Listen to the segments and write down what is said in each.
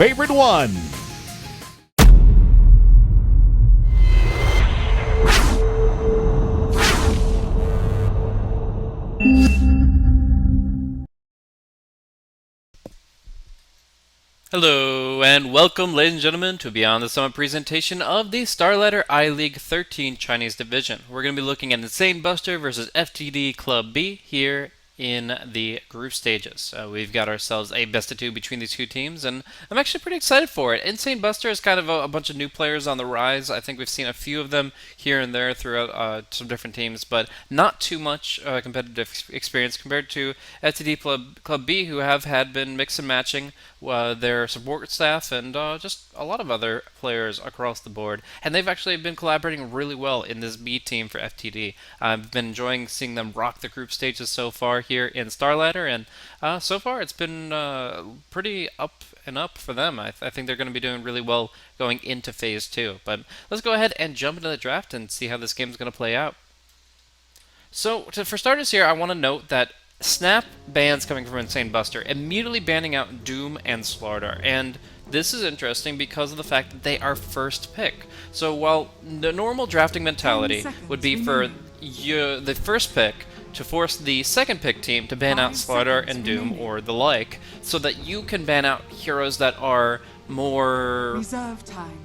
Favorite one. Hello and welcome, ladies and gentlemen, to Beyond the Summit presentation of the Starladder I-League 13 Chinese Division. We're going to be looking at Insane Buster versus FTD.B here in the group stages. We've got ourselves a best of two between these two teams, and I'm actually pretty excited for it. Insane Buster is kind of a bunch of new players on the rise. I think we've seen a few of them here and there throughout some different teams, but not too much competitive experience compared to FTD.B, who have been mix and matching their support staff and just a lot of other players across the board. And they've actually been collaborating really well in this B team for FTD. I've been enjoying seeing them rock the group stages so far here in Starladder, and so far it's been pretty up and up for them. I think they're going to be doing really well going into Phase 2. But let's go ahead and jump into the draft and see how this game is going to play out. So, for starters here, I want to note that Snap bans coming from Insane Buster, immediately banning out Doom and Slardar, and this is interesting because of the fact that they are first pick. So while the normal drafting mentality would be for the first pick to force the second pick team to ban out Slardar and Doom or the like, so that you can ban out heroes that are more reserve time.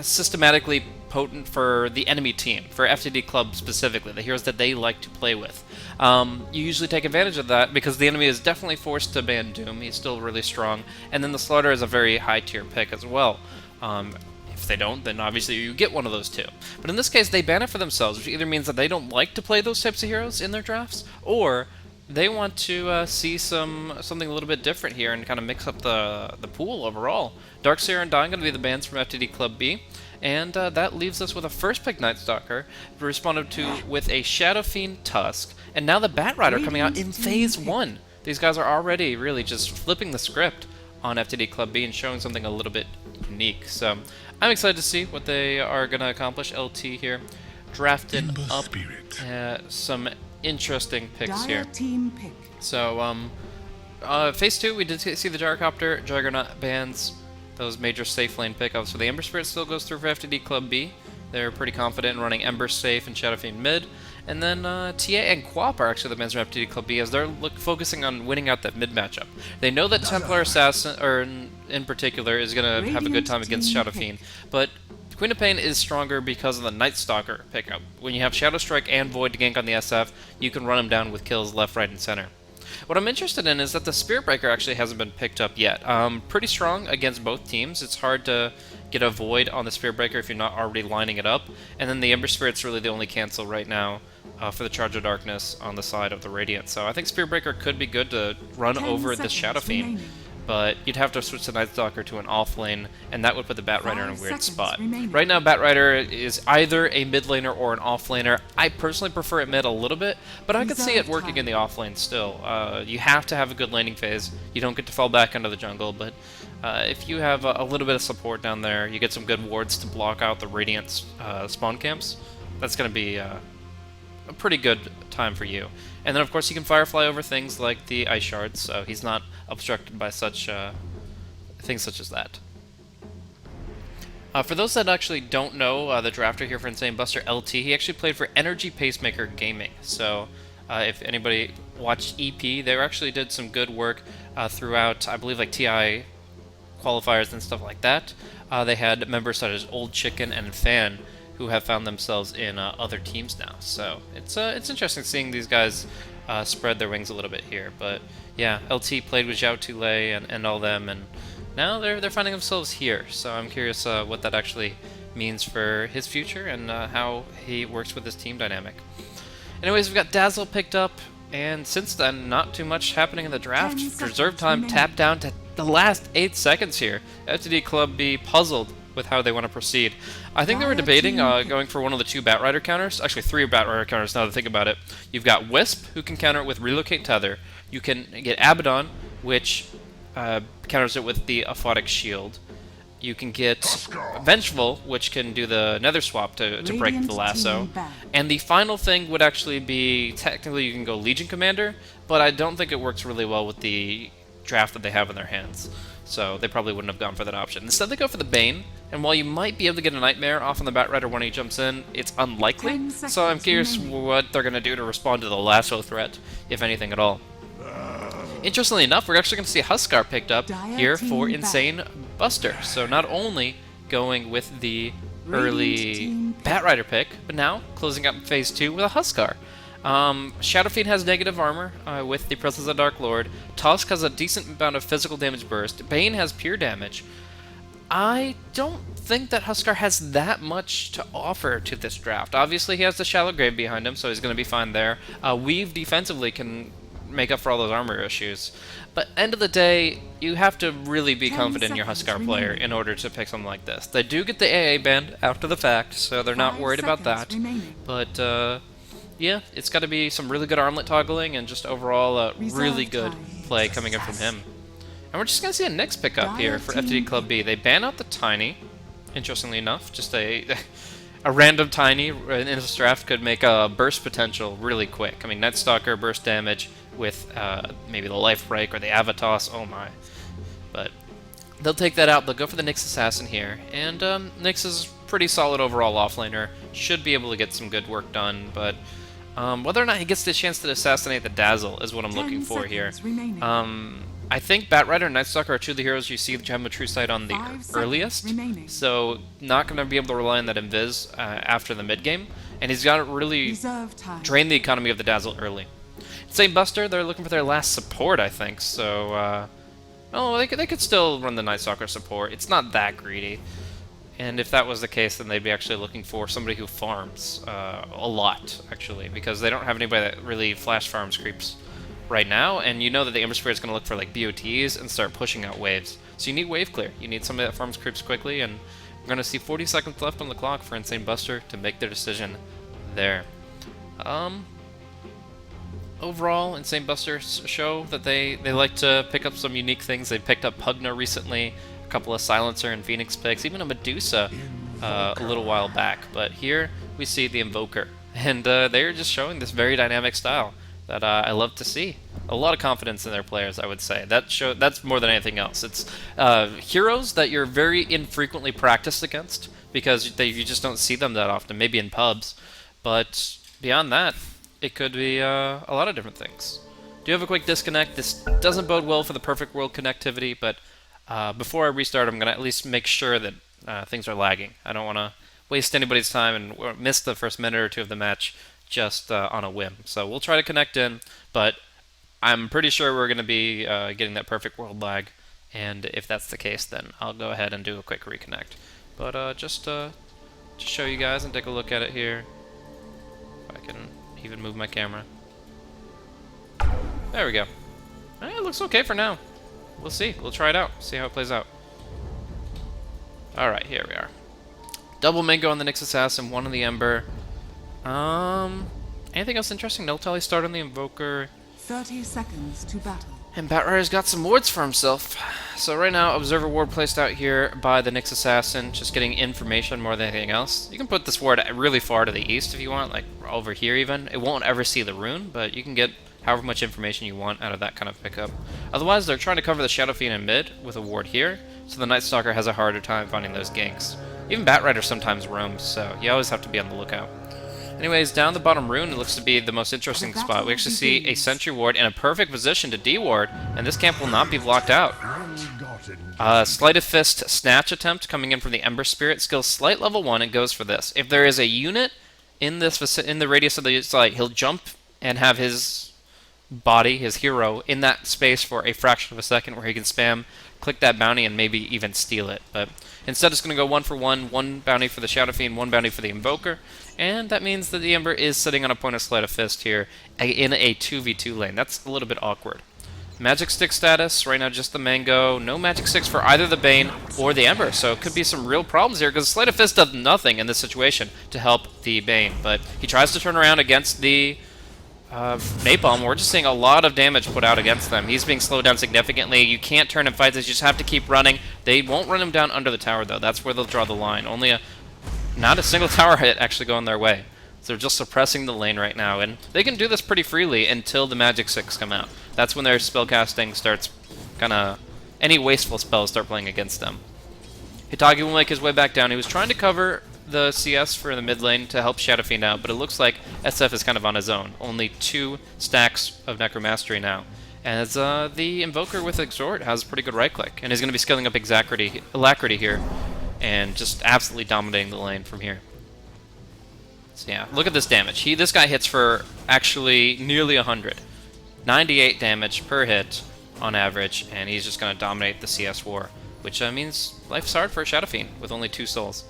Systematically potent for the enemy team, for FTD Club specifically, the heroes that they like to play with. You usually take advantage of that because the enemy is definitely forced to ban Doom. He's still really strong, and then the Slaughter is a very high tier pick as well. If they don't, then obviously you get one of those two. But in this case, they ban it for themselves, which either means that they don't like to play those types of heroes in their drafts, or they want to see something a little bit different here and kind of mix up the pool overall. Darkseer and Dawn going to be the bans from FTD.B, and that leaves us with a first pick Night Stalker, responded to with a Shadow Fiend Tusk, and now the Bat Rider coming out in Phase 1. These guys are already really just flipping the script on FTD.B and showing something a little bit unique. So I'm excited to see what they are going to accomplish. LT here, drafting up some interesting picks here. Team pick. So, Phase 2, we did see the Gyrocopter, Juggernaut bans, those major safe lane pickups. So the Ember Spirit still goes through for FTD.B. They're pretty confident in running Ember safe and Shadow Fiend mid. And then TA and Quap are actually the bans from FTD.B as they're focusing on winning out that mid matchup. They know that Templar Assassin, or in particular, is going to have a good time against Shadow Fiend, but Queen of Pain is stronger because of the Night Stalker pickup. When you have Shadow Strike and Void to gank on the SF, you can run him down with kills left, right, and center. What I'm interested in is that the Spirit Breaker actually hasn't been picked up yet. Pretty strong against both teams. It's hard to get a Void on the Spirit Breaker if you're not already lining it up. And then the Ember Spirit's really the only cancel right now for the Charge of Darkness on the side of the Radiant. So I think Spirit Breaker could be good to run over the Shadow Fiend. But you'd have to switch the Night Stalker to an off lane, and that would put the Bat Rider in a weird spot. Right now, Bat Rider is either a mid laner or an off laner. I personally prefer it mid a little bit, but I could see it working in the off lane still. You have to have a good laning phase. You don't get to fall back into the jungle, but if you have a little bit of support down there, you get some good wards to block out the Radiant spawn camps, that's going to be a pretty good time for you. And then, of course, you can Firefly over things like the Ice Shards, so he's not obstructed by such things such as that. For those that actually don't know, the drafter here for Insane Buster, LT, he actually played for Energy Pacemaker Gaming. So if anybody watched EP, they actually did some good work throughout, I believe, like TI qualifiers and stuff like that. They had members such as Old Chicken and Fan, who have found themselves in other teams now. So it's interesting seeing these guys spread their wings a little bit here. But yeah, LT played with Zhao Tulei and all them, and now they're finding themselves here. So I'm curious what that actually means for his future and how he works with his team dynamic. Anyways, we've got Dazzle picked up, and since then, not too much happening in the draft. Reserve time tapped down to the last 8 seconds here. FTD.B puzzled with how they want to proceed. I think they were debating going for one of the 2 Bat Rider counters. Actually, 3 Bat Rider counters now that I think about it. You've got Wisp, who can counter it with Relocate Tether. You can get Abaddon, which counters it with the Aphotic Shield. You can get Vengeful, which can do the Nether Swap to break the lasso. And the final thing would actually be, technically you can go Legion Commander, but I don't think it works really well with the draft that they have in their hands. so they probably wouldn't have gone for that option. Instead, they go for the Bane, and while you might be able to get a Nightmare off on the Batrider when he jumps in, it's unlikely, so I'm curious what they're going to do to respond to the lasso threat, if anything at all. Interestingly enough, we're actually going to see Huskar picked up here for Insane Buster, so not only going with the early Batrider pick, but now closing up Phase 2 with a Huskar. Shadow Fiend has negative armor with the presence of Dark Lord. Tusk has a decent amount of physical damage burst. Bane has pure damage. I don't think that Huskar has that much to offer to this draft. Obviously, he has the Shallow Grave behind him, so he's going to be fine there. Weave defensively can make up for all those armor issues. But end of the day, you have to really be confident in your Huskar player in order to pick something like this. They do get the AA band after the fact, so they're not worried about that. But yeah, it's got to be some really good armlet toggling and just overall really good play coming in from him. And we're just going to see a Nyx pick up here for FTD.B. They ban out the Tiny, interestingly enough. Just a random Tiny in this draft could make a burst potential really quick. I mean, Nightstalker burst damage with maybe the Life Break or the Avatos, oh my. But they'll take that out, they'll go for the Nyx Assassin here. And Nyx is pretty solid overall offlaner, should be able to get some good work done, but whether or not he gets the chance to assassinate the Dazzle is what I'm looking for here. I think Batrider and Nightstalker are two of the heroes you see Gem of True Sight on the earliest, so not going to be able to rely on that Invis after the mid-game, and he's got to really drain the economy of the Dazzle early. Same Buster, they're looking for their last support, I think, so oh, they could still run the Nightstalker support. It's not that greedy. And if that was the case, then they'd be actually looking for somebody who farms a lot, actually, because they don't have anybody that really flash farms creeps right now, and you know that the Ember Spirit is going to look for like BOTs and start pushing out waves. So you need wave clear. You need somebody that farms creeps quickly, and we're going to see 40 seconds left on the clock for Insane Buster to make their decision there. Overall, Insane Buster show that they like to pick up some unique things. They picked up Pugna recently, a couple of Silencer and Phoenix picks, even a Medusa a little while back. But here we see the Invoker, and they're just showing this very dynamic style that I love to see. A lot of confidence in their players, I would say. That's more than anything else. It's heroes that you're very infrequently practiced against because you just don't see them that often, maybe in pubs. But beyond that, it could be a lot of different things. Do have a quick disconnect. This doesn't bode well for the perfect world connectivity, but before I restart, I'm going to at least make sure that things are lagging. I don't want to waste anybody's time and miss the first minute or two of the match just on a whim. So we'll try to connect in, but I'm pretty sure we're going to be getting that perfect world lag, and if that's the case, then I'll go ahead and do a quick reconnect. But just to show you guys and take a look at it here, if I can even move my camera. There we go. It looks okay for now. We'll see. We'll try it out. See how it plays out. Alright, here we are. Double Mango on the Nyx Assassin, one on the Ember. Anything else interesting? No tally start on the Invoker. 30 seconds to battle. And Batrider's got some wards for himself. So right now, Observer Ward placed out here by the Nyx Assassin, just getting information more than anything else. You can put this ward really far to the east if you want, like over here even. It won't ever see the rune, but you can get however much information you want out of that kind of pickup. Otherwise, they're trying to cover the Shadow Fiend in mid with a ward here, so the Nightstalker has a harder time finding those ganks. Even Batrider sometimes roams, so you always have to be on the lookout. Anyways, down the bottom rune, it looks to be the most interesting spot. We actually see a Sentry Ward in a perfect position to D-Ward, and this camp will not be blocked out. Sleight of Fist Snatch attempt coming in from the Ember Spirit. Skill Slight level 1, it goes for this. If there is a unit in the radius of the site, he'll jump and have his body, his hero, in that space for a fraction of a second where he can spam, click that bounty, and maybe even steal it. But instead it's going to go 1 for 1, 1 bounty for the Shadow Fiend, 1 bounty for the Invoker, and that means that the Ember is sitting on a point of Sleight of Fist here in a 2v2 lane. That's a little bit awkward. Magic Stick status, right now just the Mango, no Magic Sticks for either the Bane or the Ember, so it could be some real problems here, because Sleight of Fist does nothing in this situation to help the Bane, but he tries to turn around against the Napalm. We're just seeing a lot of damage put out against them. He's being slowed down significantly. You can't turn and fight this, you just have to keep running. They won't run him down under the tower, though. That's where they'll draw the line. Not a single tower hit actually going their way. So they're just suppressing the lane right now, and they can do this pretty freely until the Magic Sticks come out. That's when their spellcasting starts kind of any wasteful spells start playing against them. Hitagi will make his way back down. He was trying to cover the CS for the mid lane to help Shadow Fiend out, but it looks like SF is kind of on his own. Only 2 stacks of Necromastery now. As the Invoker with Exhort has pretty good right click, and he's going to be scaling up Alacrity here, and just absolutely dominating the lane from here. So yeah, look at this damage. This guy hits for actually nearly 100. 98 damage per hit on average, and he's just going to dominate the CS war, which means life's hard for a Shadow Fiend with only 2 souls.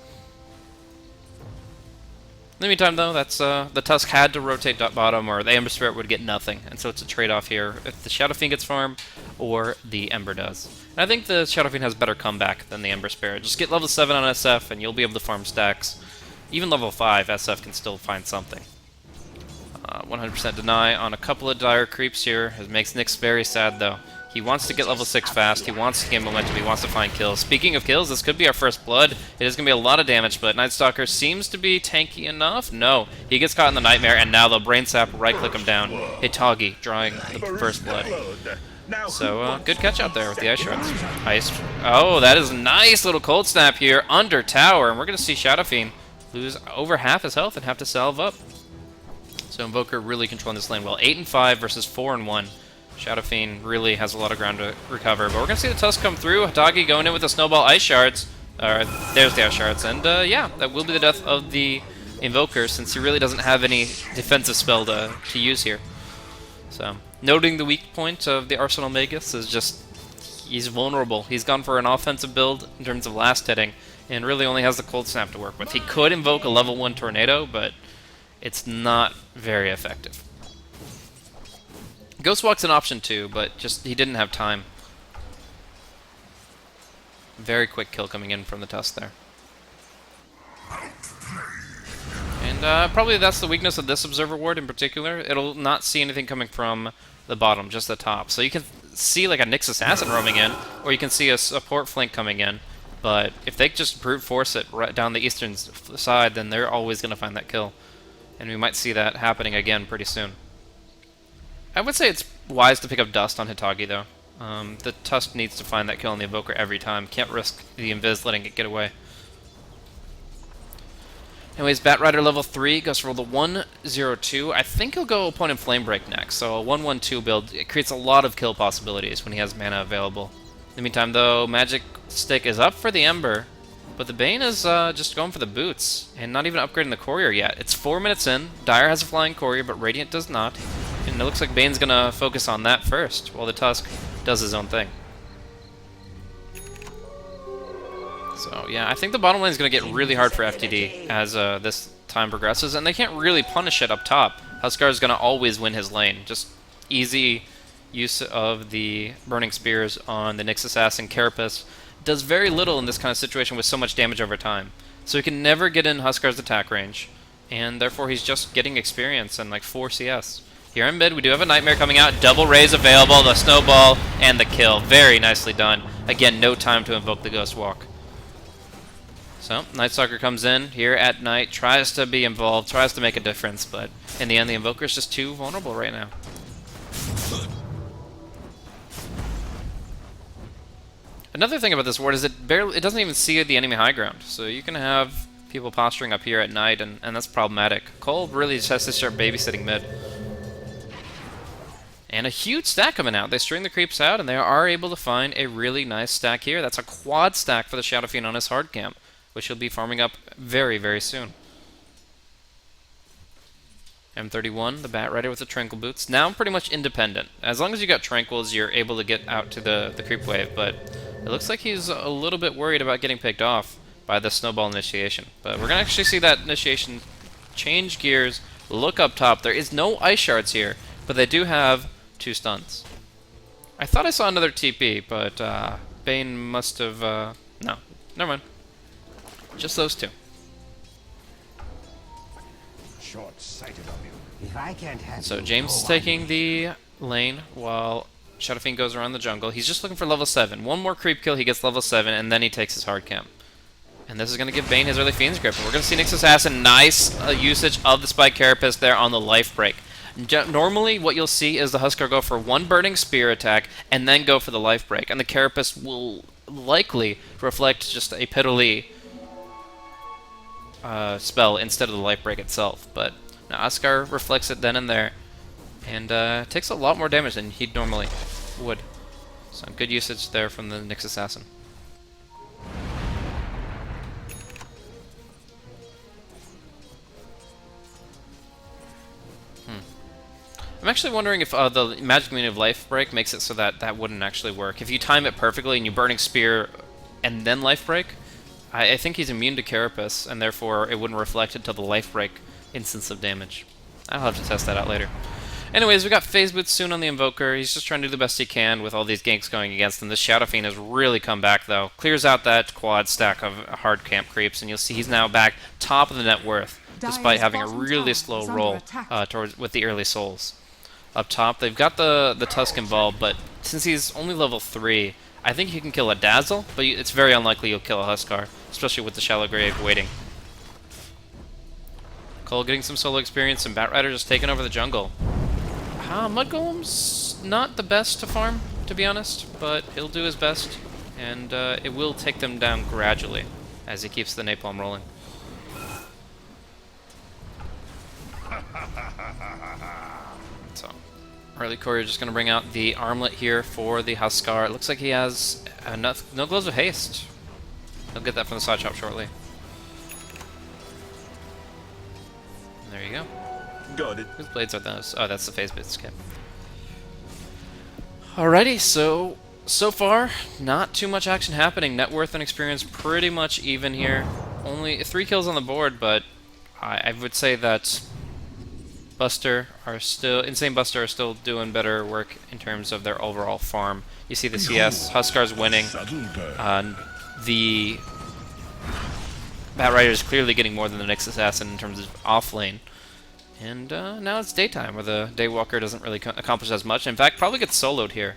In the meantime, though, that's the Tusk had to rotate bottom, or the Ember Spirit would get nothing, and so it's a trade-off here if the Shadow Fiend gets farm or the Ember does. And I think the Shadow Fiend has better comeback than the Ember Spirit. Just get level 7 on SF, and you'll be able to farm stacks. Even level 5, SF can still find something. 100% deny on a couple of dire creeps here. It makes Nyx very sad, though. He wants to get level 6 fast. He wants to gain momentum. He wants to find kills. Speaking of kills, this could be our first blood. It is going to be a lot of damage, but Night Stalker seems to be tanky enough. No, he gets caught in the Nightmare, and now they'll Brain Sap right-click him down. Hitagi drawing the first blood. So, good catch out there with the Ice Shards. Oh, that is a nice little Cold Snap here under tower, and we're going to see Shadow Fiend lose over half his health and have to salve up. So Invoker really controlling this lane well. 8 and 5 versus 4 and 1. Shadow Fiend really has a lot of ground to recover, but we're going to see the Tusk come through. Hitagi going in with the Snowball Ice Shards. There's the Ice Shards, and yeah, that will be the death of the Invoker, since he really doesn't have any defensive spell to use here. So, noting the weak point of the Arsenal Magus is just, he's vulnerable. He's gone for an offensive build in terms of last hitting, and really only has the Cold Snap to work with. He could invoke a level 1 Tornado, but it's not very effective. Ghost Walk's an option too, but just he didn't have time. Very quick kill coming in from the Tusk there. And probably that's the weakness of this Observer Ward in particular. It'll not see anything coming from the bottom, just the top. So you can see like a Nyx Assassin roaming in, or you can see a support flank coming in. But if they just brute force it right down the eastern side, then they're always going to find that kill. And we might see that happening again pretty soon. I would say it's wise to pick up Dust on Hitagi, though. The Tusk needs to find that kill on the Invoker every time. Can't risk the Invis letting it get away. Anyways, Batrider level 3 goes for the 1-0-2. I think he'll go Opponent Flame Break next, so a 1-1-2 build. It creates a lot of kill possibilities when he has mana available. In the meantime, though, Magic Stick is up for the Ember, but the Bane is just going for the boots, and not even upgrading the Courier yet. It's 4 minutes in. Dire has a Flying Courier, but Radiant does not. And it looks like Bane's going to focus on that first, while the Tusk does his own thing. So, yeah, I think the bottom lane is going to get really hard for FTD as this time progresses, and they can't really punish it up top. Huskar is going to always win his lane. Just easy use of the Burning Spears on the Nyx Assassin Carapace does very little in this kind of situation with so much damage over time. So he can never get in Huskar's attack range, and therefore he's just getting experience and like 4 CS. Here in mid, we do have a Nightmare coming out. Double Raise available, the Snowball, and the kill. Very nicely done. Again, no time to invoke the Ghost Walk. So, Night Stalker comes in here at night, tries to be involved, tries to make a difference, but in the end, the Invoker is just too vulnerable right now. Another thing about this ward is it doesn't even see the enemy high ground, so you can have people posturing up here at night, and that's problematic. Cole really just has to start babysitting mid. And a huge stack coming out. They string the creeps out, and they are able to find a really nice stack here. That's a quad stack for the Shadow Fiend on his hard camp, which he'll be farming up very, very soon. M31, the Batrider with the Tranquil Boots. Now pretty much independent. As long as you got Tranquils, you're able to get out to the creep wave, but it looks like he's a little bit worried about getting picked off by the Snowball initiation. But we're going to actually see that initiation change gears, look up top. There is no Ice Shards here, but they do have 2 stuns. I thought I saw another TP, but Bane must have... no, never mind. Just those 2. Short-sighted of you. If I can't have So James is taking the lane while Shadow Fiend goes around the jungle. He's just looking for level 7. One more creep kill, he gets level 7, and then he takes his hard camp. And this is going to give Bane his early Fiend's Grip. And we're going to see Nyx Assassin, nice usage of the Spike Carapace there on the life break. Normally, what you'll see is the Huskar go for one Burning Spear attack and then go for the Life Break, and the Carapace will likely reflect just a Piddly spell instead of the Life Break itself. But now Huskar reflects it then and there, and takes a lot more damage than he normally would. So good usage there from the Nyx Assassin. I'm actually wondering if the Magic Meaning of Life Break makes it so that that wouldn't actually work. If you time it perfectly and you Burning Spear and then Life Break, I think he's immune to Carapace, and therefore it wouldn't reflect until the Life Break instance of damage. I'll have to test that out later. Anyways, we got Phase Boots soon on the Invoker. He's just trying to do the best he can with all these ganks going against him. This Shadow Fiend has really come back, though. Clears out that quad stack of hard camp creeps, and you'll see he's now back top of the net worth, despite having a really slow roll with the early souls. Up top, they've got the Tusken Ball, but since he's only level 3, I think he can kill a Dazzle, but it's very unlikely you'll kill a Huskar, especially with the Shallow Grave waiting. Cole getting some solo experience, and Batrider just taking over the jungle. Mud Golem's not the best to farm, to be honest, but he'll do his best, and it will take them down gradually as he keeps the Napalm rolling. So, early Courier just going to bring out the armlet here for the Huskar. It looks like he has no Gloves of Haste. He'll get that from the side shop shortly. And there you go. Got it. Whose blades are those? Oh, that's the Phase Boots skip. Alrighty, so far, not too much action happening. Net worth and experience pretty much even here. Only 3 kills on the board, but I would say that Insane Buster are still doing better work in terms of their overall farm. You see the CS, Huskar's winning. The Batrider is clearly getting more than the Nyx Assassin in terms of off lane. And now it's daytime, where the Daywalker doesn't really accomplish as much. In fact, probably gets soloed here.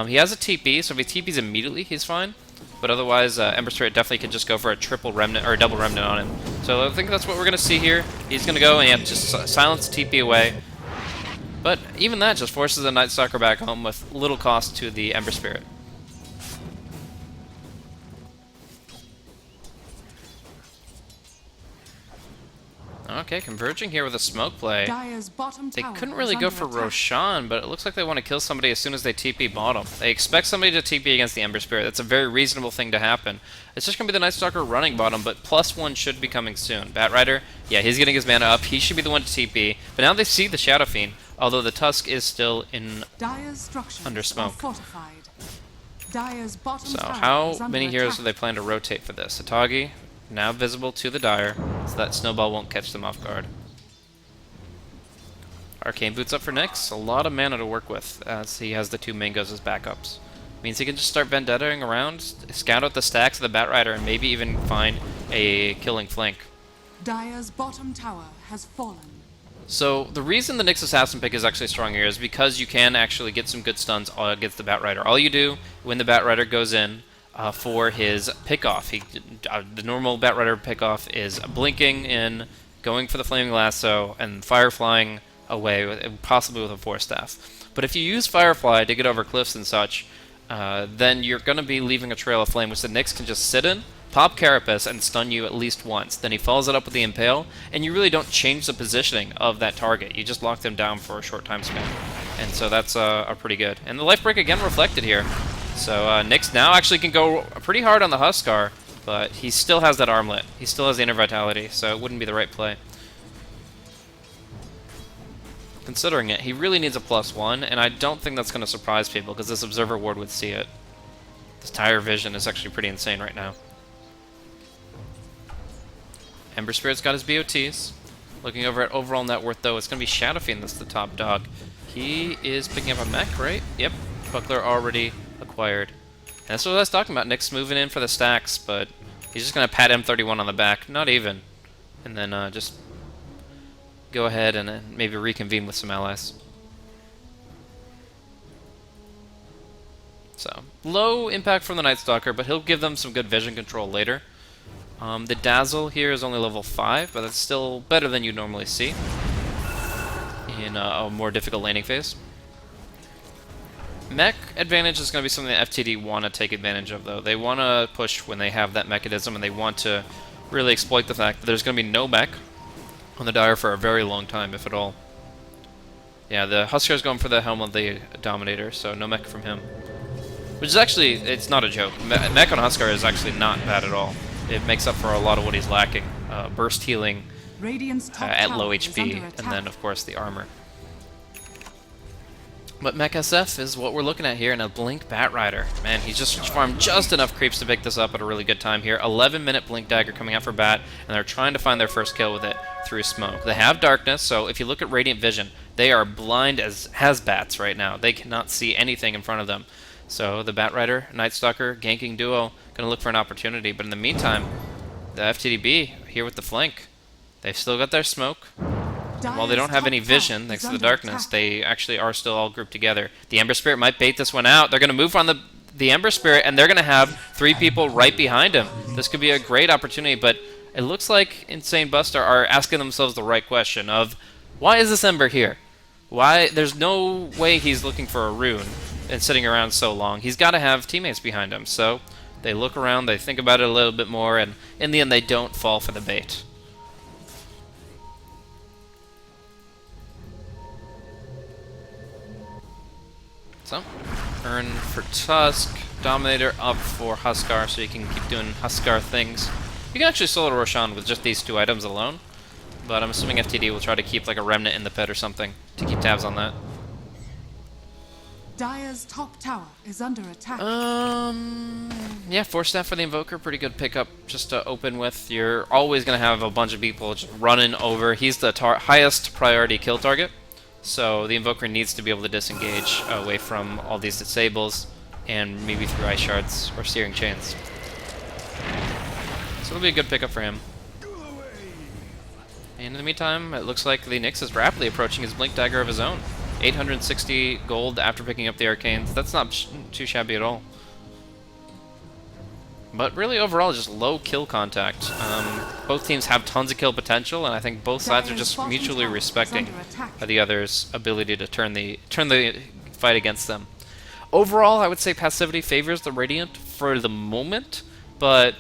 He has a TP, so if he TPs immediately, he's fine. But otherwise, Ember Spirit definitely can just go for a triple remnant or a double remnant on him. So I think that's what we're going to see here. He's going to go and just silence TP away. But even that just forces the Night Stalker back home with little cost to the Ember Spirit. Okay, converging here with a smoke play. They couldn't really go for Roshan, but it looks like they want to kill somebody as soon as they TP bottom. They expect somebody to TP against the Ember Spirit. That's a very reasonable thing to happen. It's just going to be the Night Stalker running bottom, but +1 should be coming soon. Batrider, yeah, he's getting his mana up. He should be the one to TP. But now they see the Shadow Fiend, although the Tusk is still under smoke. So how many heroes do they plan to rotate for this? Atagi, now visible to the Dire, so that Snowball won't catch them off guard. Arcane Boots up for Nyx. A lot of mana to work with, as he has the 2 Mangoes as backups. Means he can just start Vendettaing around, scout out the stacks of the Batrider, and maybe even find a killing flank. Dire's bottom tower has fallen. So the reason the Nyx Assassin pick is actually strong here is because you can actually get some good stuns against the Batrider. All you do when the Batrider goes in for his pickoff, the normal Batrider pickoff is blinking in, going for the Flaming Lasso, and Fire flying away, possibly with a Force Staff. But if you use Firefly to get over cliffs and such, then you're going to be leaving a trail of flame, which the Nyx can just sit in, pop Carapace, and stun you at least once. Then he follows it up with the Impale, and you really don't change the positioning of that target. You just lock them down for a short time span. And so that's pretty good. And the Life Break again reflected here. So Nyx now actually can go pretty hard on the Huskar, but he still has that armlet. He still has the Inner Vitality, so it wouldn't be the right play. Considering it, he really needs a +1, and I don't think that's going to surprise people, because this Observer Ward would see it. This Tire Vision is actually pretty insane right now. Ember Spirit's got his BOTs. Looking over at overall net worth, though, it's going to be Shadow Fiend that's the top dog. He is picking up a mech, right? Yep. Buckler already acquired. And that's what I was talking about. Nyx moving in for the stacks, but he's just going to pat M31 on the back. Not even. And then just go ahead and maybe reconvene with some allies. So, low impact from the Night Stalker, but he'll give them some good vision control later. The Dazzle here is only level 5, but that's still better than you'd normally see. in a more difficult laning phase. Mech advantage is going to be something that FTD want to take advantage of, though. They want to push when they have that mechanism, and they want to really exploit the fact that there's going to be no mech on the Dire for a very long time, if at all. Yeah, the Huskar's going for the helm of the Dominator, so no mech from him. Which is actually, it's not a joke. Mech on Huskar is actually not bad at all. It makes up for a lot of what he's lacking. Burst healing at low HP, and then, of course, the armor. But Mech SF is what we're looking at here, and a Blink Batrider. Man, he's just farmed just enough creeps to pick this up at a really good time here. 11-minute Blink Dagger coming out for Bat, and they're trying to find their first kill with it through smoke. They have Darkness, so if you look at Radiant Vision, they are blind as bats right now. They cannot see anything in front of them. So the Batrider, Night Stalker, ganking duo, going to look for an opportunity. But in the meantime, the FTD.B here with the flank. They've still got their smoke. While they don't have any vision, thanks to the darkness, they actually are still all grouped together. The Ember Spirit might bait this one out. They're going to move on the Ember Spirit, and they're going to have 3 people right behind him. This could be a great opportunity, but it looks like Insane Buster are asking themselves the right question of, why is this Ember here? Why? There's no way he's looking for a rune and sitting around so long. He's got to have teammates behind him. So they look around, they think about it a little bit more, and in the end they don't fall for the bait. So, Earn for Tusk, Dominator up for Huskar, so you can keep doing Huskar things. You can actually solo Roshan with just these 2 items alone, but I'm assuming FTD will try to keep like a remnant in the pit or something to keep tabs on that. Dire's top tower is under attack. Yeah, Force Staff for the Invoker, pretty good pickup just to open with. You're always going to have a bunch of people just running over. He's the highest priority kill target. So the Invoker needs to be able to disengage away from all these disables and maybe through Ice Shards or Searing Chains. So it'll be a good pickup for him. And in the meantime, it looks like the Nyx is rapidly approaching his Blink Dagger of his own. 860 gold after picking up the Arcanes. That's not too shabby at all. But really, overall, just low kill contact. Both teams have tons of kill potential, and I think both sides are just mutually respecting the other's ability to turn the fight against them. Overall, I would say passivity favors the Radiant for the moment, but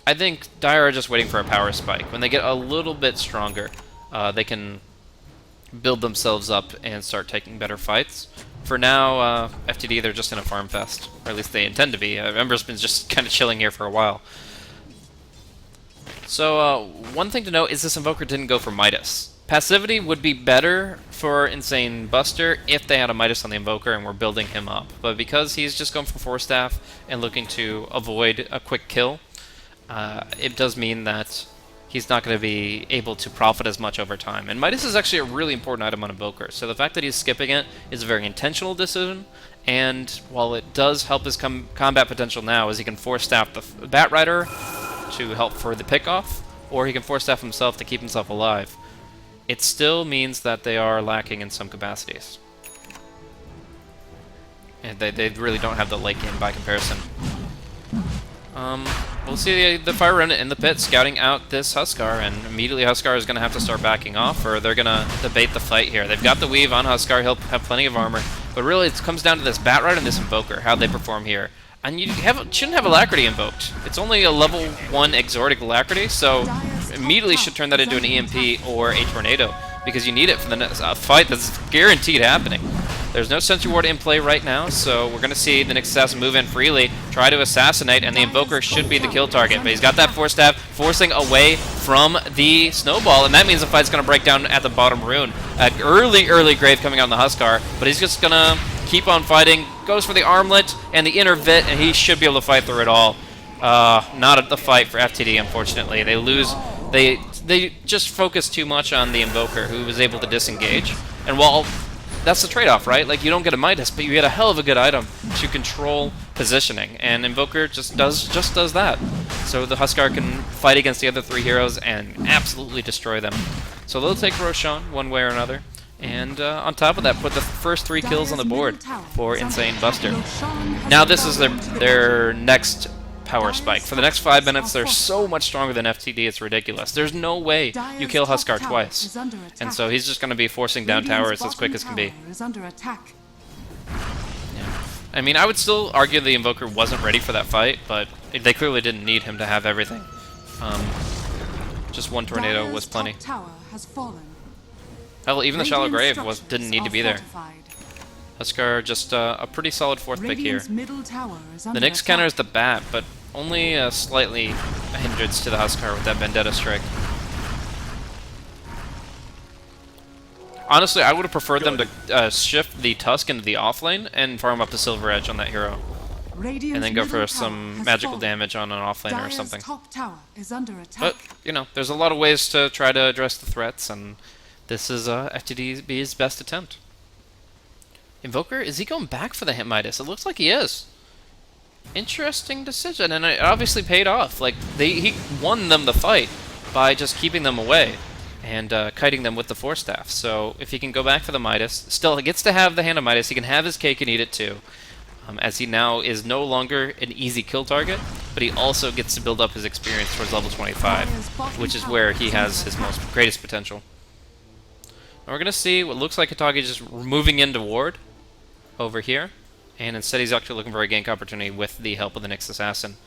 I think Dire are just waiting for a power spike. When they get a little bit stronger, they can build themselves up and start taking better fights. For now, FTD, they're just in a farm fest, or at least they intend to be. Ember's been just kind of chilling here for a while. So, one thing to note is this Invoker didn't go for Midas. Passivity would be better for Insane Buster if they had a Midas on the Invoker and were building him up. But because he's just going for Force Staff and looking to avoid a quick kill, it does mean that he's not going to be able to profit as much over time. And Midas is actually a really important item on Invoker, so the fact that he's skipping it is a very intentional decision, and while it does help his combat potential now, as he can Force Staff the Batrider to help for the pickoff, or he can Force Staff himself to keep himself alive, it still means that they are lacking in some capacities. And they really don't have the late game by comparison. We'll see the Fire Remnant in the pit scouting out this Huskar, and immediately Huskar is going to have to start backing off, or they're going to debate the fight here. They've got the Weave on Huskar, he'll have plenty of armor, but really it comes down to this Batrider and this Invoker, how they perform here. And you shouldn't have Alacrity invoked. It's only a level 1 Exordic Alacrity, so immediately should turn that into an EMP or a Tornado, because you need it for the next fight that's guaranteed happening. There's no Sentry Ward in play right now, so we're going to see the Nyx Assassin move in freely, try to assassinate, and the Invoker should be the kill target. But he's got that Force Staff forcing away from the Snowball, and that means the fight's going to break down at the bottom rune. An early grave coming out on the Huskar, but he's just going to keep on fighting, goes for the Armlet and the Inner Vit, and he should be able to fight through it all. Not at the fight for FTD, unfortunately. They lose. They just focus too much on the Invoker, who was able to disengage. And while that's the trade-off, right? Like, you don't get a Midas, but you get a hell of a good item to control positioning, and Invoker just does that. So the Huskar can fight against the other 3 heroes and absolutely destroy them. So they'll take Roshan one way or another, and on top of that, put the first 3 kills on the board for Insane Buster. Now this is their next power spike. For the next 5 minutes, they're so much stronger than FTD, it's ridiculous. There's no way you kill Huskar twice. And so he's just going to be forcing down towers as quick as can be. Yeah. I mean, I would still argue the Invoker wasn't ready for that fight, but they clearly didn't need him to have everything. Just one tornado was plenty. Hell, even the Shallow Grave didn't need to be there. Huskar just a pretty solid fourth pick here. The next counter is the Bat, but only slightly a hindrance to the Huskar with that Vendetta Strike. Honestly, I would have preferred them to shift the Tusk into the offlane and farm up the Silver Edge on that hero. And then go for some magical damage on an offlaner or something. But, you know, there's a lot of ways to try to address the threats, and this is FTD.B's best attempt. Invoker, is he going back for the hit Midas? It looks like he is. Interesting decision, and it obviously paid off. Like, he won them the fight by just keeping them away and kiting them with the Force Staff. So if he can go back for the Midas, still he gets to have the Hand of Midas, he can have his cake and eat it too. As he now is no longer an easy kill target, but he also gets to build up his experience towards level 25, which is where he has his greatest potential. Now we're going to see what looks like Hitagi just moving into ward over here, and instead he's actually looking for a gank opportunity with the help of the Nyx Assassin.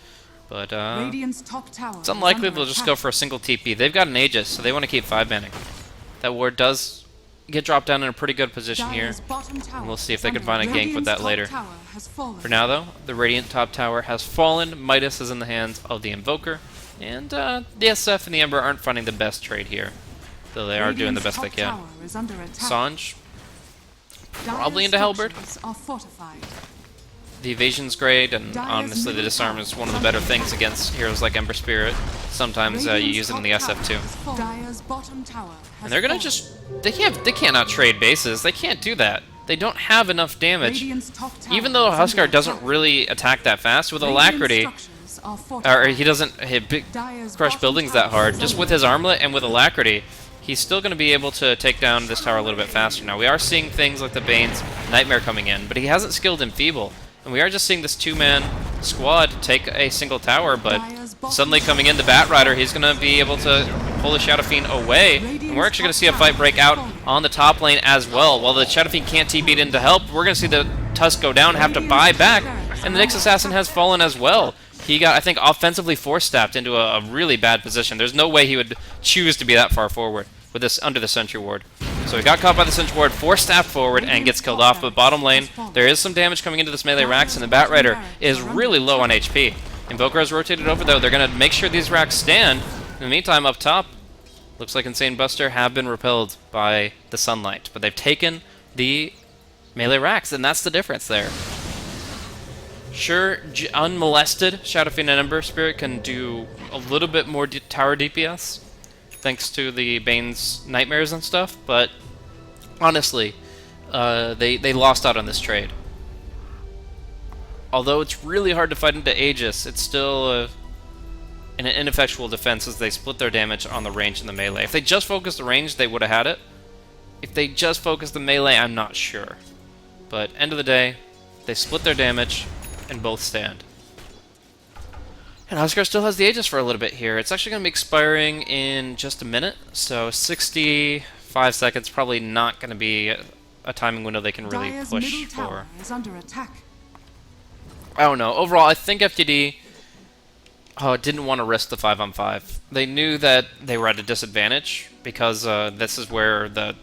But it's unlikely they'll just go for a single TP. They've got an Aegis, so they want to keep 5-manning. That ward does get dropped down in a pretty good position here, and we'll see if they can find a gank with that later. For now, though, the Radiant top tower has fallen. Midas is in the hands of the Invoker, and the SF and the Ember aren't finding the best trade here, though they are doing the best they can. Sanj, probably into Halberd. The evasion's great, and honestly the disarm is one of the better things against heroes like Ember Spirit. Sometimes you use it in the SF too. And they're gonna just they cannot trade bases. They can't do that. They don't have enough damage. Even though Huskar doesn't really attack that fast with Alacrity, or he doesn't crush buildings that hard, just with his armlet and with Alacrity, he's still going to be able to take down this tower a little bit faster. Now, we are seeing things like the Bane's Nightmare coming in, but he hasn't skilled Enfeeble. And we are just seeing this two-man squad take a single tower, but suddenly coming in the Bat Rider, he's going to be able to pull the Shadow Fiend away. And we're actually going to see a fight break out on the top lane as well. While the Shadow Fiend can't TP in to help, we're going to see the Tusk go down, have to buy back, and the Nyx Assassin has fallen as well. He got, I think, offensively force-staffed into a really bad position. There's no way he would choose to be that far forward with this under the Sentry Ward. So he got caught by the Sentry Ward, force-staffed forward, and gets killed off. But bottom lane, there is some damage coming into this melee racks, and the Bat Rider is really low on HP. Invoker has rotated over, though. They're going to make sure these racks stand. In the meantime, up top, looks like Insane Buster have been repelled by the sunlight. But they've taken the melee racks, and that's the difference there. Sure, unmolested, Shadow Fiend and Ember Spirit can do a little bit more tower DPS, thanks to the Bane's Nightmares and stuff, but honestly, they lost out on this trade. Although it's really hard to fight into Aegis, it's still an ineffectual defense as they split their damage on the range and the melee. If they just focused the range, they would have had it. If they just focused the melee, I'm not sure. But end of the day, they split their damage, and both stand. And Huskar still has the Aegis for a little bit here. It's actually going to be expiring in just a minute, so 65 seconds, probably not going to be a timing window they can really push for. I don't know. Overall, I think FTD didn't want to risk the 5-on-5. They knew that they were at a disadvantage because this is where the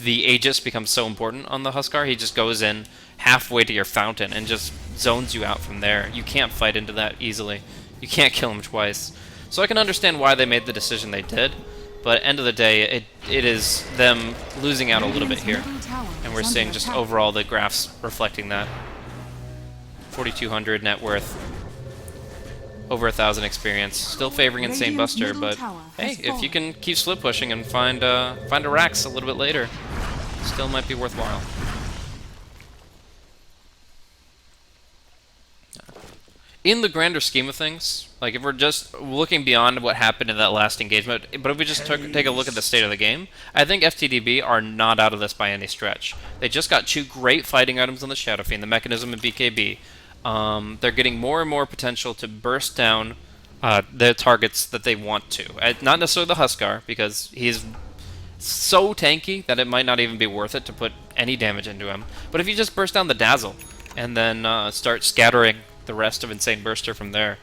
Aegis becomes so important on the Huskar. He just goes in halfway to your fountain and just zones you out from there. You can't fight into that easily. You can't kill him twice. So I can understand why they made the decision they did, but end of the day, it is them losing out a little bit here. And we're seeing just overall the graphs reflecting that. 4,200 net worth, over 1,000 experience. Still favoring Insane Buster, but hey, if you can keep split pushing and find a Rax a little bit later, still might be worthwhile. In the grander scheme of things, like if we're just looking beyond what happened in that last engagement, but if we just take a look at the state of the game, I think FTD.B are not out of this by any stretch. They just got 2 great fighting items on the Shadow Fiend, the Mechanism and BKB, they're getting more and more potential to burst down the targets that they want to. Not necessarily the Huskar, because he's so tanky that it might not even be worth it to put any damage into him. But if you just burst down the Dazzle, and then start scattering the rest of Insane Burster from there,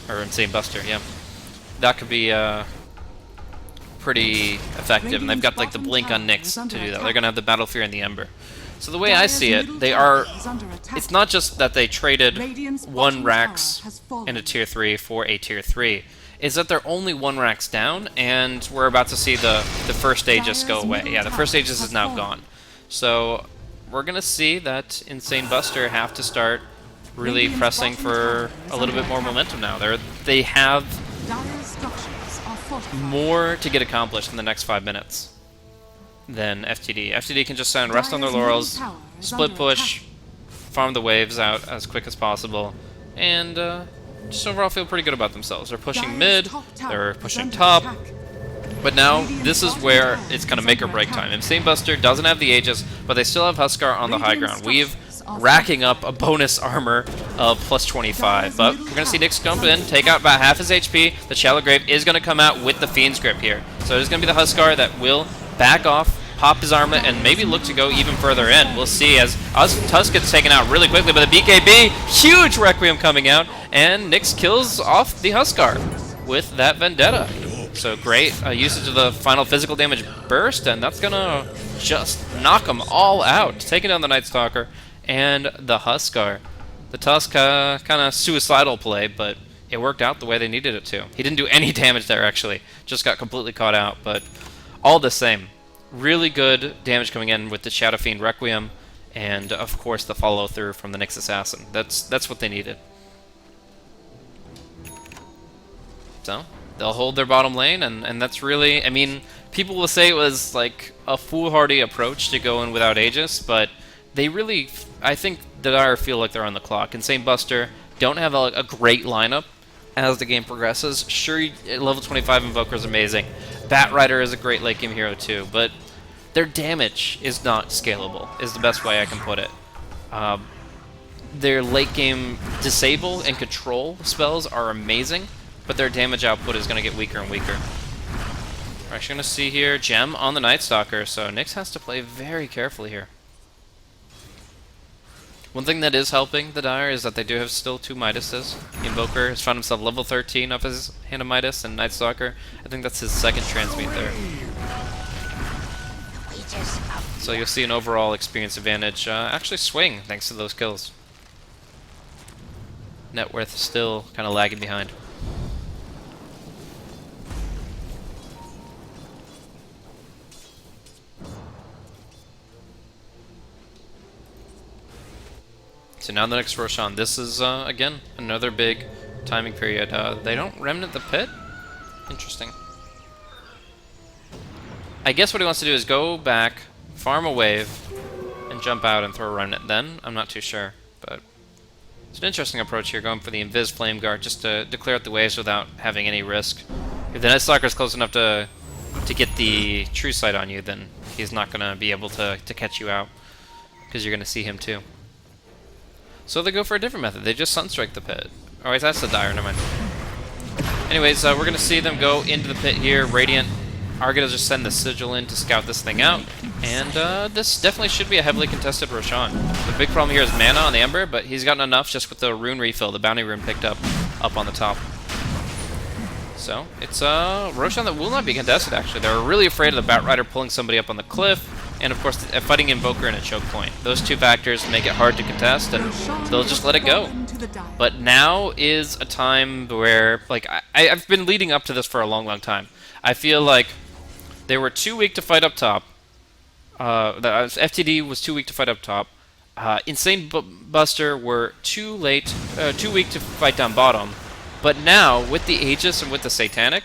or Insane Buster, yeah, that could be pretty effective. And they've got like the blink on Nyx to do that. They're gonna have the Battle Fear and the Ember. So the way I see it, they are. It's not just that they traded one Rax in a tier 3 for a tier 3. Is that they're only one Rax down, and we're about to see the first Aegis go away. Yeah, the first Aegis is now gone. So we're gonna see that Insane Buster have to start really pressing for a little bit more momentum now. They have more to get accomplished in the next 5 minutes than FTD. FTD can just rest on their laurels, split push, farm the waves out as quick as possible, and just overall feel pretty good about themselves. They're pushing mid, they're pushing top, but now this is where it's kind of make or break time. Insane Buster doesn't have the Aegis, but they still have Huskar on the high ground. We've racking up a bonus armor of plus 25, but we're going to see Nyx jump in, take out about half his HP. The Shallow Grave is going to come out with the Fiend's Grip here. So there's going to be the Huskar that will back off, pop his armor, and maybe look to go even further in. We'll see as Tusk gets taken out really quickly, but the BKB, huge Requiem coming out, and Nyx kills off the Huskar with that Vendetta. So great usage of the final physical damage burst, and that's going to just knock them all out, taking down the Night Stalker and the Huskar. The Tusk kind of suicidal play, but it worked out the way they needed it to. He didn't do any damage there, actually. Just got completely caught out, but all the same. Really good damage coming in with the Shadow Fiend Requiem, and of course the follow-through from the Nyx Assassin. That's what they needed. So, they'll hold their bottom lane, and that's really... I mean, people will say it was like a foolhardy approach to go in without Aegis, but they really... I think the Dire feel like they're on the clock. Insane Buster don't have a great lineup as the game progresses. Sure, level 25 Invoker is amazing. Bat Rider is a great late game hero too, but their damage is not scalable, is the best way I can put it. Their late game disable and control spells are amazing, but their damage output is going to get weaker and weaker. We're actually going to see here Gem on the Night Stalker, so Nyx has to play very carefully here. One thing that is helping the Dire is that they do have still 2 Midases. Invoker has found himself level 13 up his Hand of Midas, and Night Stalker, I think that's his second transmute there. So you'll see an overall experience advantage actually swing thanks to those kills. Net worth still kind of lagging behind. So now the next Roshan. This is, again, another big timing period. They don't Remnant the Pit? Interesting. I guess what he wants to do is go back, farm a wave, and jump out and throw a Remnant then. I'm not too sure, but it's an interesting approach here, going for the Invis Flame Guard just to clear out the waves without having any risk. If the Night Stalker is close enough to get the True Sight on you, then he's not going to be able to catch you out, because you're going to see him too. So they go for a different method. They just Sunstrike the pit. Oh wait, that's the Dire, never mind. Anyways, we're going to see them go into the pit here. Radiant are going to just send the Sigil in to scout this thing out. And this definitely should be a heavily contested Roshan. The big problem here is mana on the Ember, but he's gotten enough just with the rune refill, the bounty rune picked up on the top. So, it's a Roshan that will not be contested, actually. They were really afraid of the Bat Rider pulling somebody up on the cliff, and of course, fighting Invoker in a choke point. Those 2 factors make it hard to contest, and they'll just let it go. But now is a time where, like, I've been leading up to this for a long, long time. I feel like they were too weak to fight up top. FTD was too weak to fight up top. Insane Buster were too weak to fight down bottom. But now, with the Aegis and with the Satanic,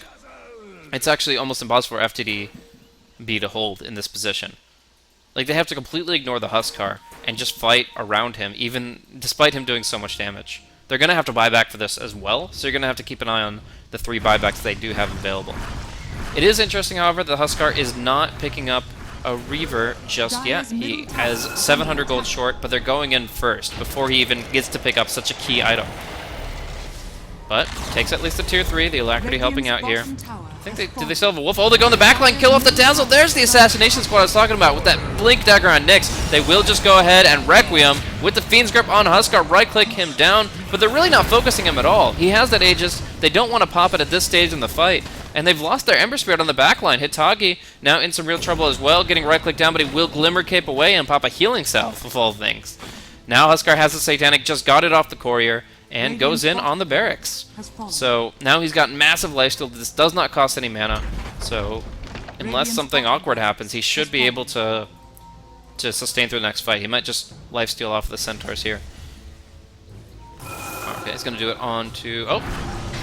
it's actually almost impossible for FTD.B to hold in this position. Like, they have to completely ignore the Huskar and just fight around him, even despite him doing so much damage. They're going to have to buy back for this as well, so you're going to have to keep an eye on the 3 buybacks they do have available. It is interesting, however, that the Huskar is not picking up a Reaver just yet. He has 700 gold short, but they're going in first before he even gets to pick up such a key item. But takes at least a tier 3, the Alacrity helping out here. I think did they still have a Wolf? Oh, they go in the backline, kill off the Dazzle. There's the Assassination Squad I was talking about with that Blink Dagger on Nyx. They will just go ahead and Requiem with the Fiend's Grip on Huskar, right-click him down, but they're really not focusing him at all. He has that Aegis. They don't want to pop it at this stage in the fight, and they've lost their Ember Spirit on the backline. Hitagi now in some real trouble as well, getting right-click down, but he will Glimmer Cape away and pop a Healing Salve, of all things. Now Huskar has the Satanic, just got it off the Courier, and goes in on the Barracks. So now he's got massive lifesteal. This does not cost any mana. So unless something awkward happens, he should be able to sustain through the next fight. He might just lifesteal off the Centaurs here. Okay, he's going to do it on to... Oh!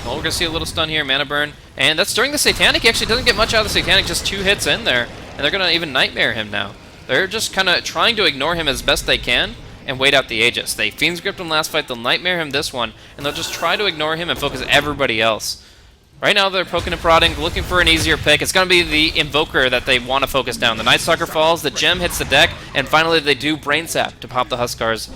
Well, we're going to see a little stun here, mana burn. And that's during the Satanic. He actually doesn't get much out of the Satanic, just 2 hits in there. And they're going to even Nightmare him now. They're just kind of trying to ignore him as best they can and wait out the Aegis. They Fiend's Gripped him last fight, they'll Nightmare him this one, and they'll just try to ignore him and focus everybody else. Right now they're poking and prodding, looking for an easier pick. It's going to be the Invoker that they want to focus down. The Night Stalker falls, the Gem hits the deck, and finally they do Brain Sap to pop the Huskar's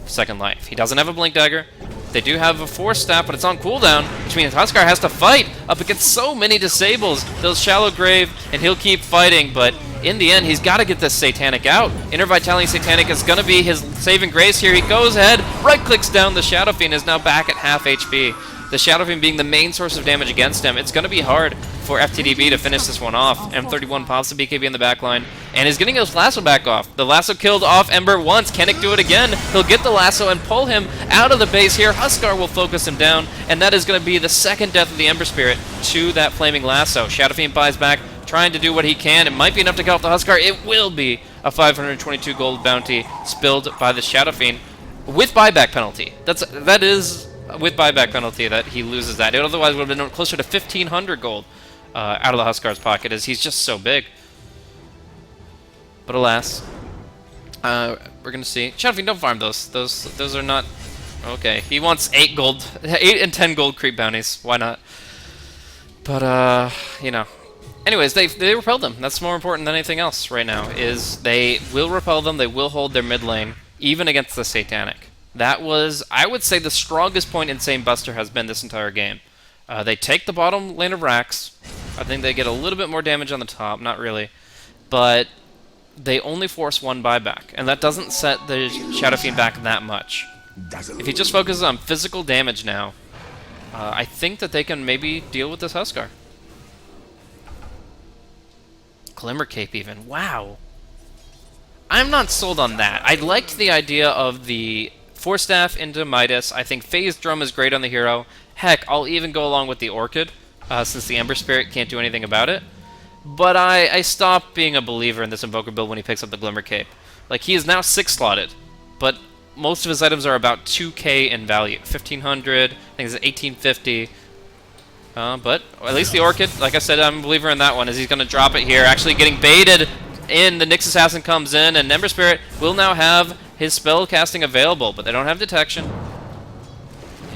second life. He doesn't have a Blink Dagger. They do have a Force Staff, but it's on cooldown, which means Huskar has to fight up against so many disables. Those Shallow Grave, and he'll keep fighting, but in the end, he's got to get this Satanic out. Inner Vitality Satanic is going to be his saving grace here. He goes ahead, right-clicks down. The Shadow Fiend is now back at half HP. The Shadow Fiend being the main source of damage against him. It's going to be hard for FTD.B to finish this one off. M31 pops the BKB in the backline, and is getting his lasso back off. The lasso killed off Ember once. Can it do it again? He'll get the lasso and pull him out of the base here. Huskar will focus him down, and that is going to be the second death of the Ember Spirit to that flaming lasso. Shadow Fiend buys back, trying to do what he can. It might be enough to kill off the Huskar. It will be a 522 gold bounty spilled by the Shadow Fiend with buyback penalty. That is with buyback penalty that he loses that. It otherwise would have been closer to 1,500 gold out of the Huskar's pocket, as he's just so big. But alas, we're gonna see. Shadow Fiend, don't farm those. Those are not okay. He wants 8 gold, 8 and 10 gold creep bounties. Why not? But you know. Anyways, they repelled them. That's more important than anything else right now, is they will repel them, they will hold their mid lane, even against the Satanic. That was, I would say, the strongest point Insane Buster has been this entire game. They take the bottom lane of Rax. I think they get a little bit more damage on the top, not really. But they only force 1 buyback, and that doesn't set the Shadow Fiend back that much. If he just focuses on physical damage now, I think that they can maybe deal with this Huskar. Glimmer Cape even. Wow. I'm not sold on that. I liked the idea of the Force Staff into Midas. I think Phase Drum is great on the hero. Heck, I'll even go along with the Orchid, since the Ember Spirit can't do anything about it. But I stopped being a believer in this Invoker build when he picks up the Glimmer Cape. Like, he is now 6-slotted, but most of his items are about 2k in value. 1,500, I think it's 1,850. But at least the Orchid, like I said, I'm a believer in that one, as he's going to drop it here. Actually getting baited in, the Nyx Assassin comes in, and Ember Spirit will now have his spell casting available, but they don't have detection.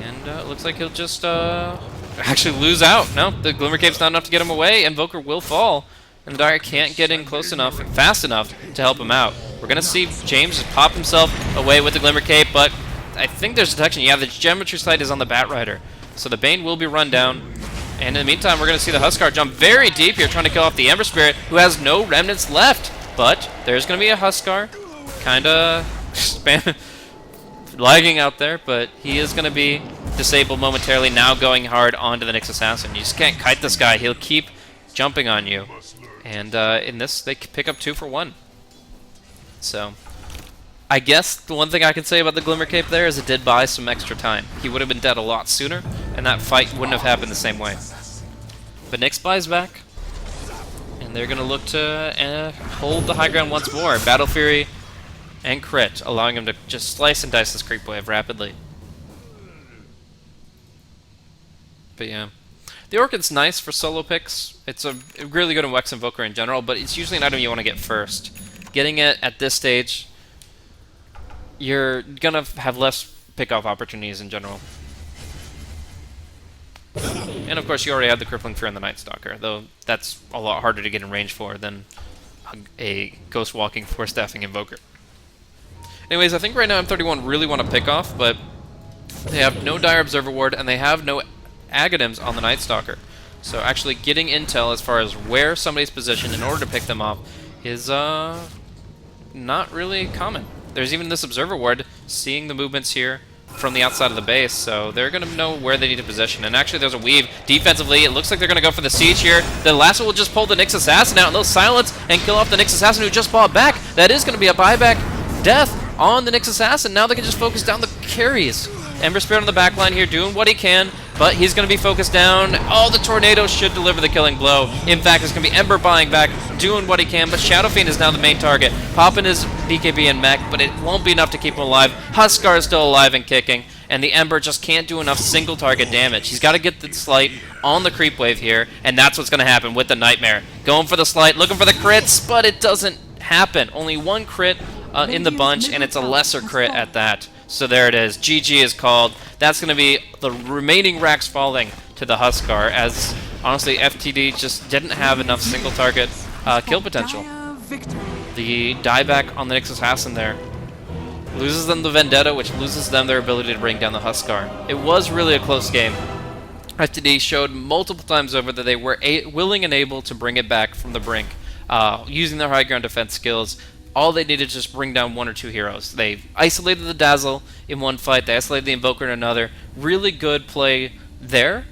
And it looks like he'll just actually lose out. No, the Glimmer Cape's not enough to get him away. Invoker will fall, and the Dire can't get in close enough and fast enough to help him out. We're going to see James just pop himself away with the Glimmer Cape, but I think there's detection. Yeah, the Geometry Sight is on the Bat Rider, so the Bane will be run down. And in the meantime, we're going to see the Huskar jump very deep here, trying to kill off the Ember Spirit, who has no remnants left. But there's going to be a Huskar, kind of lagging out there, but he is going to be disabled momentarily, now going hard onto the Nyx Assassin. You just can't kite this guy. He'll keep jumping on you. And in this, they pick up 2 for 1. So I guess the one thing I can say about the Glimmer Cape there is it did buy some extra time. He would have been dead a lot sooner, and that fight wouldn't have happened the same way. But Nyx buys back, and they're going to look to hold the high ground once more. Battle Fury and crit, allowing him to just slice and dice this creep wave rapidly. But yeah. The Orchid's nice for solo picks. It's a really good in Wex Invoker in general, but it's usually an item you want to get first. Getting it at this stage, you're going to have less pick-off opportunities in general. And of course, you already had the Crippling Fear and the Night Stalker, though that's a lot harder to get in range for than a Ghost Walking Force Staffing Invoker. Anyways, I think right now M31 really want to pick off, but they have no Dire Observer Ward, and they have no Aghanim's on the Night Stalker. So actually getting intel as far as where somebody's positioned in order to pick them off is not really common. There's even this Observer Ward seeing the movements here from the outside of the base, so they're going to know where they need to position. And actually there's a weave defensively. It looks like they're going to go for the siege here. The last one will just pull the Nyx Assassin out, and they'll silence and kill off the Nyx Assassin who just bought back. That is going to be a buyback death on the Nyx Assassin. Now they can just focus down the carries. Ember Spirit on the back line here doing what he can, but he's going to be focused down. Oh, the Tornado should deliver the killing blow. In fact, it's going to be Ember buying back, doing what he can, but Shadow Fiend is now the main target. Popping his BKB and mech, but it won't be enough to keep him alive. Huskar is still alive and kicking, and the Ember just can't do enough single target damage. He's got to get the Slight on the creep wave here, and that's what's going to happen with the Nightmare. Going for the Slight, looking for the crits, but it doesn't happen. Only one crit in the bunch, and it's a lesser crit at that. So there it is. GG is called. That's going to be the remaining racks falling to the Huskar, as honestly FTD just didn't have enough single target kill potential. The dieback on the Nyx Assassin there loses them the Vendetta, which loses them their ability to bring down the Huskar. It was really a close game. FTD showed multiple times over that they were willing and able to bring it back from the brink, using their high ground defense skills. All they needed to just bring down one or two heroes. They isolated the Dazzle in one fight. They isolated the Invoker in another. Really good play there.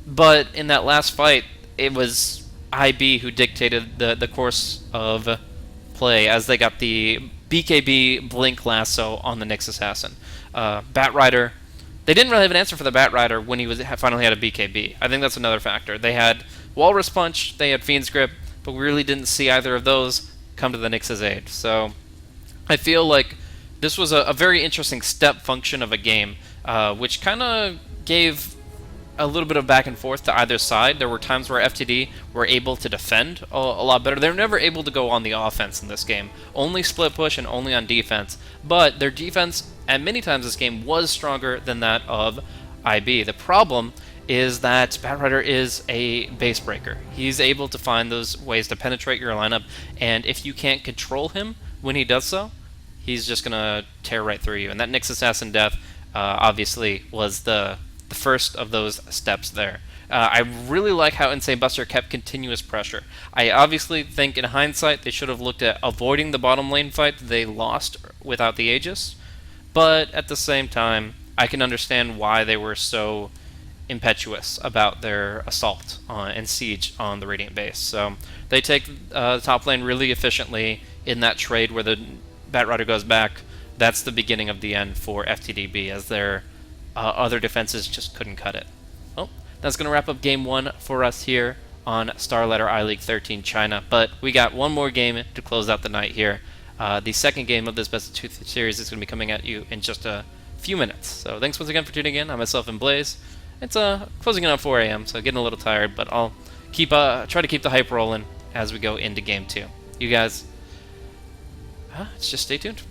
But in that last fight, it was IB who dictated the course of play as they got the BKB Blink Lasso on the Nyx Assassin. Bat Rider, they didn't really have an answer for the Bat Rider when he finally had a BKB. I think that's another factor. They had Walrus Punch, they had Fiend's Grip, but we really didn't see either of those come to the Nyx's aid. So I feel like this was a very interesting step function of a game, which kind of gave a little bit of back and forth to either side. There were times where FTD were able to defend a lot better. They were never able to go on the offense in this game. Only split push and only on defense. But their defense at many times this game was stronger than that of IB. The problem is that Bat Rider is a base breaker. He's able to find those ways to penetrate your lineup, and if you can't control him when he does so, he's just going to tear right through you. And that Nyx Assassin death obviously was the first of those steps there. I really like how Insane Buster kept continuous pressure. I obviously think in hindsight they should have looked at avoiding the bottom lane fight that they lost without the Aegis, but at the same time I can understand why they were so impetuous about their assault and siege on the Radiant base. So they take the top lane really efficiently in that trade where the Bat Rider goes back. That's the beginning of the end for FTD.B, as their other defenses just couldn't cut it. Well, that's going to wrap up Game 1 for us here on Starletter I-League 13 China, but we got one more game to close out the night here. The second game of this Best of 2 series is going to be coming at you in just a few minutes. So thanks once again for tuning in. I'm myself and Blaze. It's closing in on 4 a.m., so getting a little tired, but I'll keep try to keep the hype rolling as we go into Game 2. You guys, just stay tuned.